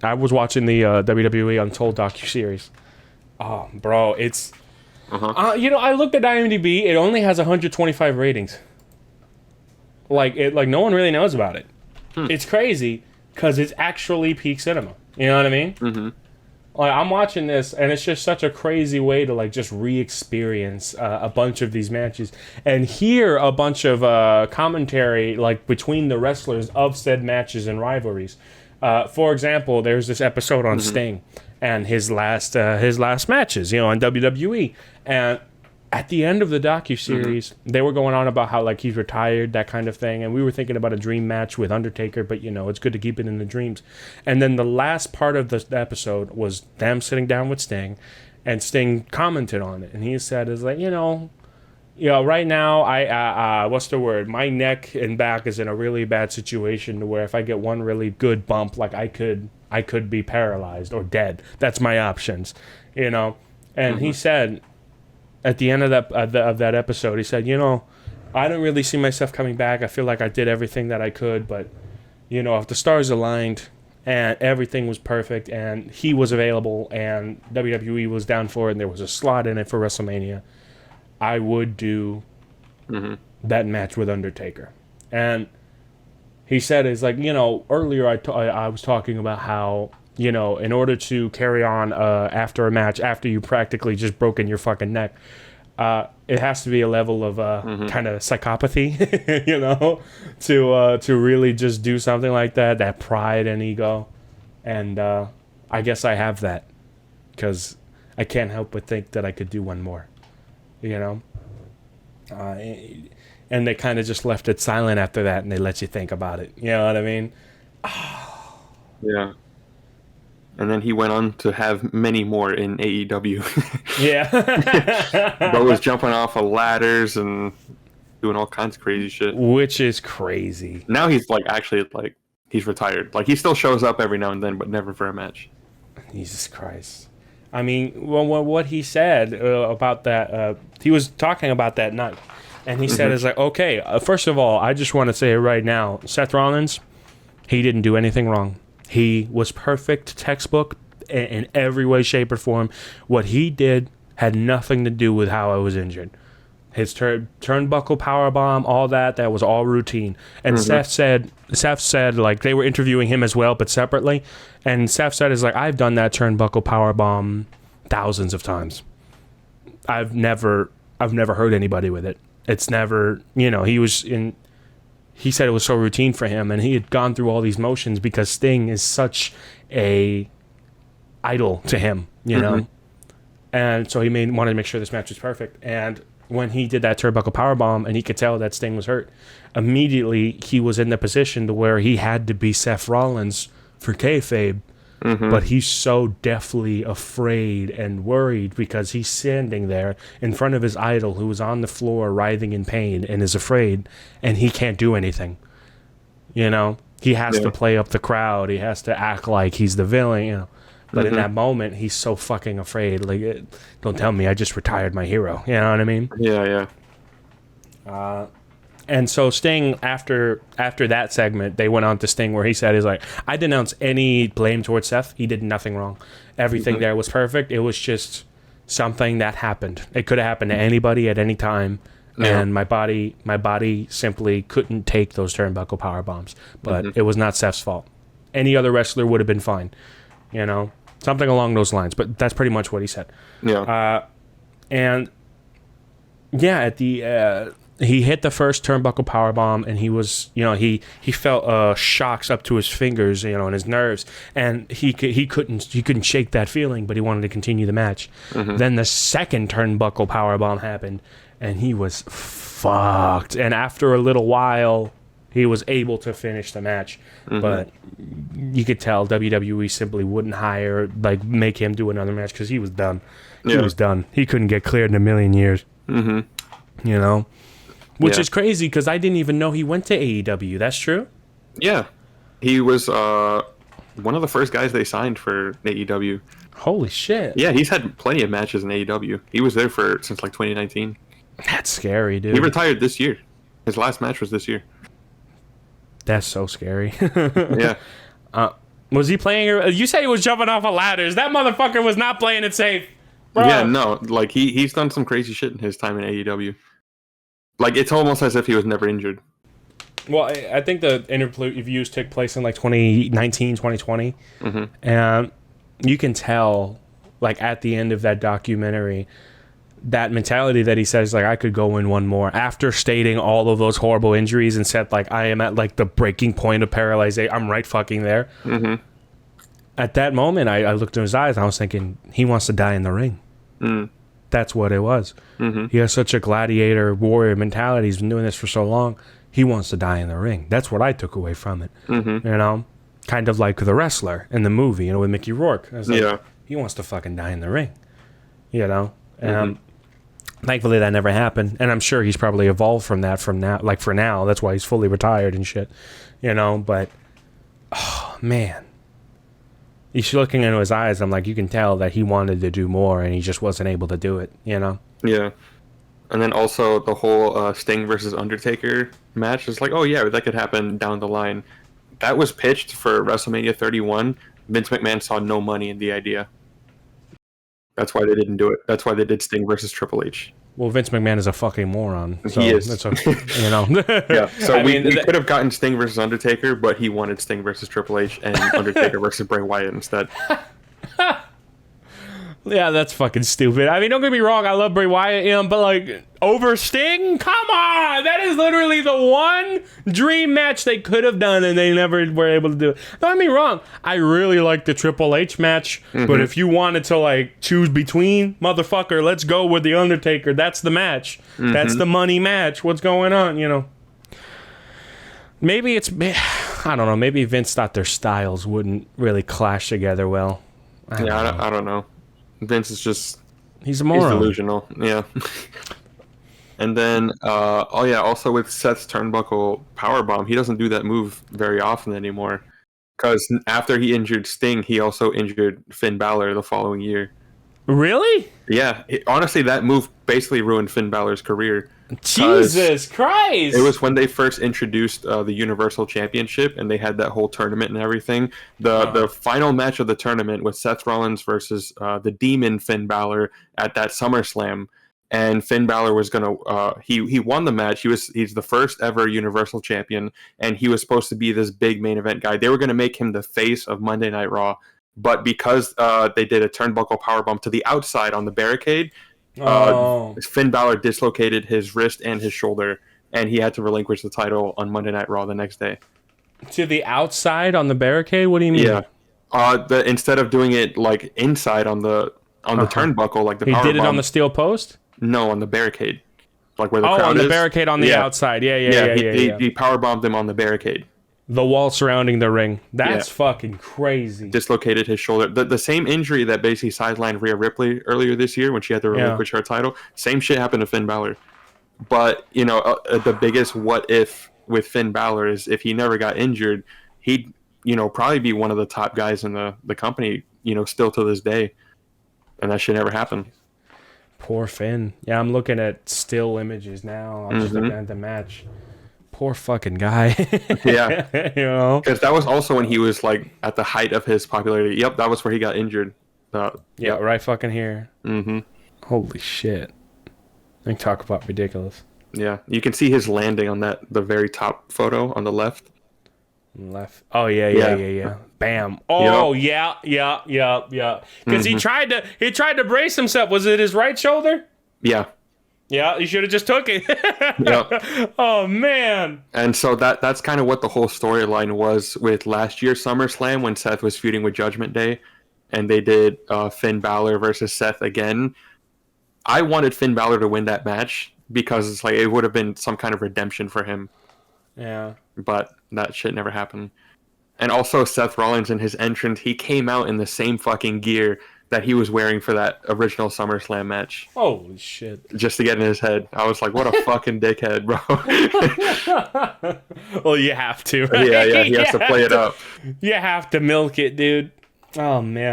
I was watching the WWE Untold docuseries. Oh, bro, it's... I looked at IMDb. It only has 125 ratings. Like no one really knows about it. It's crazy because it's actually peak cinema. You know what I mean? Mm-hmm. Like, I'm watching this, and it's just such a crazy way to like just re-experience a bunch of these matches and hear a bunch of commentary like between the wrestlers of said matches and rivalries. For example, there's this episode on Sting and his last matches, on WWE, and at the end of the docuseries, they were going on about how like he's retired, that kind of thing, and we were thinking about a dream match with Undertaker, but it's good to keep it in the dreams. And then the last part of the episode was them sitting down with Sting, and Sting commented on it, and he said, "Is like right now I what's the word? My neck and back is in a really bad situation to where if I get one really good bump, like I could be paralyzed or dead. That's my options, And he said, at the end of that episode, he said, I don't really see myself coming back. I feel like I did everything that I could, but if the stars aligned and everything was perfect and he was available and WWE was down for it and there was a slot in it for WrestleMania, I would do that match with Undertaker." And he said, "It's like, earlier I was talking about how, in order to carry on after a match, after you practically just broken your fucking neck, it has to be a level of kind of psychopathy, to really just do something like that pride and ego. And I guess I have that because I can't help but think that I could do one more, and they kind of just left it silent after that, and they let you think about it. You know what I mean? Yeah. And then he went on to have many more in AEW. Yeah. Bro was jumping off of ladders and doing all kinds of crazy shit. Which is crazy. Now he's he's retired. Like, he still shows up every now and then, but never for a match. Jesus Christ. I mean, what he said about that, he was talking about that night. And he said, it's like, okay, first of all, I just want to say it right now. Seth Rollins, he didn't do anything wrong. He was perfect, textbook, in every way, shape, or form. What he did had nothing to do with how I was injured. His turnbuckle powerbomb, all that was all routine. And Seth said, like, they were interviewing him as well, but separately. And Seth said, is like, I've done that turnbuckle powerbomb thousands of times. I've never hurt anybody with it. It's never, he said it was so routine for him, and he had gone through all these motions because Sting is such a idol to him, know? And so he wanted to make sure this match was perfect. And when he did that turnbuckle powerbomb and he could tell that Sting was hurt, immediately he was in the position to where he had to be Seth Rollins for kayfabe. But he's so deathly afraid and worried because he's standing there in front of his idol who is on the floor writhing in pain and is afraid, and he can't do anything. He has to play up the crowd. He has to act like he's the villain, But in that moment, he's so fucking afraid. Like, don't tell me I just retired my hero. You know what I mean? Yeah. And so Sting, after that segment, they went on to Sting where he said, he's like, I denounce any blame towards Seth. He did nothing wrong. Everything there was perfect. It was just something that happened. It could have happened to anybody at any time. Yeah. And my body simply couldn't take those turnbuckle power bombs. But it was not Seth's fault. Any other wrestler would have been fine. Something along those lines. But that's pretty much what he said. Yeah. At the he hit the first turnbuckle powerbomb, and he was, he felt shocks up to his fingers, and his nerves, and he couldn't shake that feeling, but he wanted to continue the match. Then the second turnbuckle powerbomb happened, and he was fucked. And after a little while, he was able to finish the match, but you could tell WWE simply wouldn't make him do another match because he was done. He was done. He couldn't get cleared in a million years. Which is crazy because I didn't even know he went to AEW. That's true? Yeah. He was one of the first guys they signed for AEW. Holy shit. Yeah, he's had plenty of matches in AEW. He was there since 2019. That's scary, dude. He retired this year. His last match was this year. That's so scary. Yeah. Was he playing? You say he was jumping off of ladders. That motherfucker was not playing it safe. Bro. Yeah, no, like he's done some crazy shit in his time in AEW. Like it's almost as if he was never injured. Well, I think the interviews took place in like 2019, 2020. And you can tell, like at the end of that documentary, that mentality that he says, like, I could go in one more after stating all of those horrible injuries and said, like, I am at like the breaking point of paralyzation. I'm right fucking there. At that moment, I looked in his eyes and I was thinking, he wants to die in the ring. That's what it was. He has such a gladiator warrior mentality. He's been doing this for so long. He wants to die in the ring. That's what I took away from it. You know, kind of like the wrestler in the movie, you know, with Mickey Rourke. I was like, he wants to fucking die in the ring. You know, and thankfully that never happened. And I'm sure he's probably evolved from that from now. Like for now, that's why he's fully retired and shit. You know, but oh man. He's looking into his eyes. I'm like, you can tell that he wanted to do more and he just wasn't able to do it, you know? Yeah. And then also the whole Sting versus Undertaker match is like, oh yeah, that could happen down the line. That was pitched for WrestleMania 31. Vince McMahon saw no money in the idea. That's why they didn't do it. That's why they did Sting versus Triple H. Well, Vince McMahon is a fucking moron. So he is. That's you know. Yeah. So we could have gotten Sting versus Undertaker, but he wanted Sting versus Triple H and Undertaker versus Bray Wyatt instead. Yeah, that's fucking stupid. I mean, don't get me wrong. I love Bray Wyatt, but like over Sting? Come on! That is literally the one dream match they could have done, and they never were able to do it. Don't get me wrong. I really like the Triple H match, but if you wanted to like choose between, motherfucker, let's go with the Undertaker. That's the match. That's the money match. What's going on? You know. Maybe it's, I don't know. Maybe Vince thought their styles wouldn't really clash together well. I don't know. Vince is just... He's a moron. He's delusional, yeah. And then, also with Seth's turnbuckle powerbomb, he doesn't do that move very often anymore. Because after he injured Sting, he also injured Finn Balor the following year. Really? Yeah. Honestly, that move basically ruined Finn Balor's career. Jesus Christ! It was when they first introduced the Universal Championship, and they had that whole tournament and everything. The final match of the tournament was Seth Rollins versus the Demon Finn Balor at that SummerSlam, and Finn Balor was gonna he won the match. He's the first ever Universal Champion, and he was supposed to be this big main event guy. They were gonna make him the face of Monday Night Raw, but because they did a turnbuckle powerbomb to the outside on the barricade. Finn Balor dislocated his wrist and his shoulder, and he had to relinquish the title on Monday Night Raw the next day. To the outside on the barricade? What do you mean? Yeah. Instead of doing it like inside on the turnbuckle, like the powerbomb. He did it on the steel post? No, on the barricade, like where the crowd is. Oh, on the barricade on the outside. Yeah. He powerbombed him on the barricade. The wall surrounding the ring. That's fucking crazy. Dislocated his shoulder. The same injury that basically sidelined Rhea Ripley earlier this year when she had to relinquish her title. Same shit happened to Finn Balor. But, you know, the biggest what if with Finn Balor is if he never got injured, he'd, you know, probably be one of the top guys in the company, you know, still to this day. And that shit never happened. Poor Finn. Yeah, I'm looking at still images now. I'm just looking at the match. Poor fucking guy. Yeah. You know? Because that was also when he was like at the height of his popularity. Yep, that was where he got injured. Yeah, right fucking here. Holy shit. I talk about ridiculous. Yeah. You can see his landing on the very top photo on the left. Oh yeah. Bam. Oh yeah. Because he tried to brace himself. Was it his right shoulder? Yeah. Yeah, you should have just took it. Yep. Oh, man. And so that's kind of what the whole storyline was with last year's SummerSlam when Seth was feuding with Judgment Day. And they did Finn Balor versus Seth again. I wanted Finn Balor to win that match because it's like it would have been some kind of redemption for him. Yeah. But that shit never happened. And also Seth Rollins in his entrance, he came out in the same fucking gear that he was wearing for that original SummerSlam match. Holy shit. Just to get in his head. I was like, what a fucking dickhead, bro. Well, you have to. Right? Yeah, he has to play it up. You have to milk it, dude. Oh, man.